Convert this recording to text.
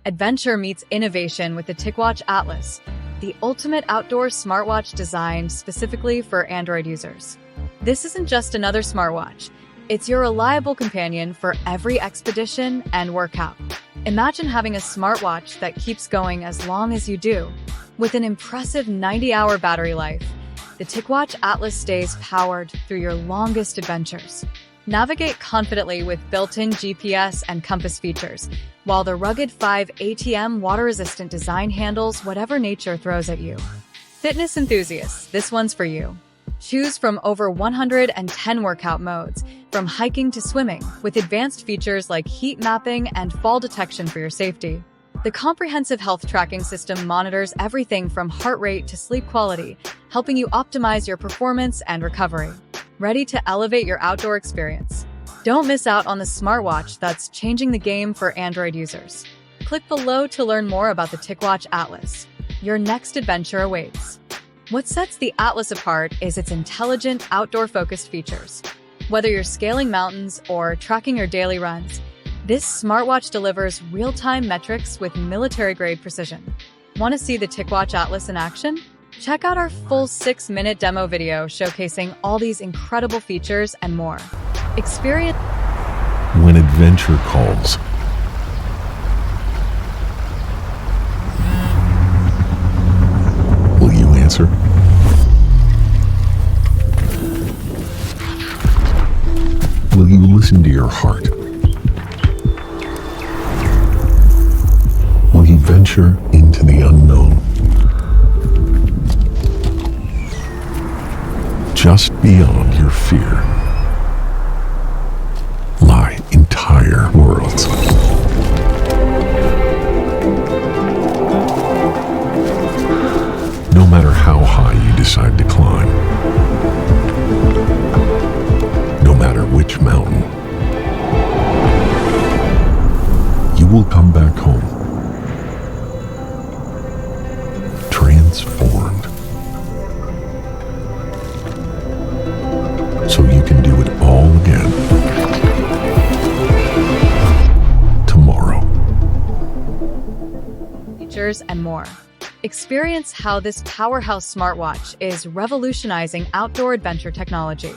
Adventure meets innovation with the TicWatch Atlas, the ultimate outdoor smartwatch designed specifically for Android users. This isn't just another smartwatch. It's your reliable companion for every expedition and workout. Imagine having a smartwatch that keeps going as long as you do. With an impressive 90-hour battery life, the TicWatch Atlas stays powered through your longest adventures. Navigate confidently with built-in GPS and compass features, while the rugged 5 ATM water-resistant design handles whatever nature throws at you. Fitness enthusiasts, this one's for you. Choose from over 110 workout modes, from hiking to swimming, with advanced features like heat mapping and fall detection for your safety. The comprehensive health tracking system monitors everything from heart rate to sleep quality, helping you optimize your performance and recovery. Ready to elevate your outdoor experience? Don't miss out on the smartwatch that's changing the game for Android users. Click below to learn more about the TicWatch Atlas. Your next adventure awaits. What sets the Atlas apart is its intelligent, outdoor-focused features. Whether you're scaling mountains or tracking your daily runs, this smartwatch delivers real-time metrics with military-grade precision. Want to see the TicWatch Atlas in action? Check out our full 6-minute demo video showcasing all these incredible features and more. Experience when adventure calls. Will you answer? Will you listen to your heart? Will you venture into the unknown? Just beyond your fear lie entire worlds. No matter how high you decide to climb, no matter which mountain, you will come back home transformed. So you can do it all again tomorrow. Features and more. Experience how this powerhouse smartwatch is revolutionizing outdoor adventure technology.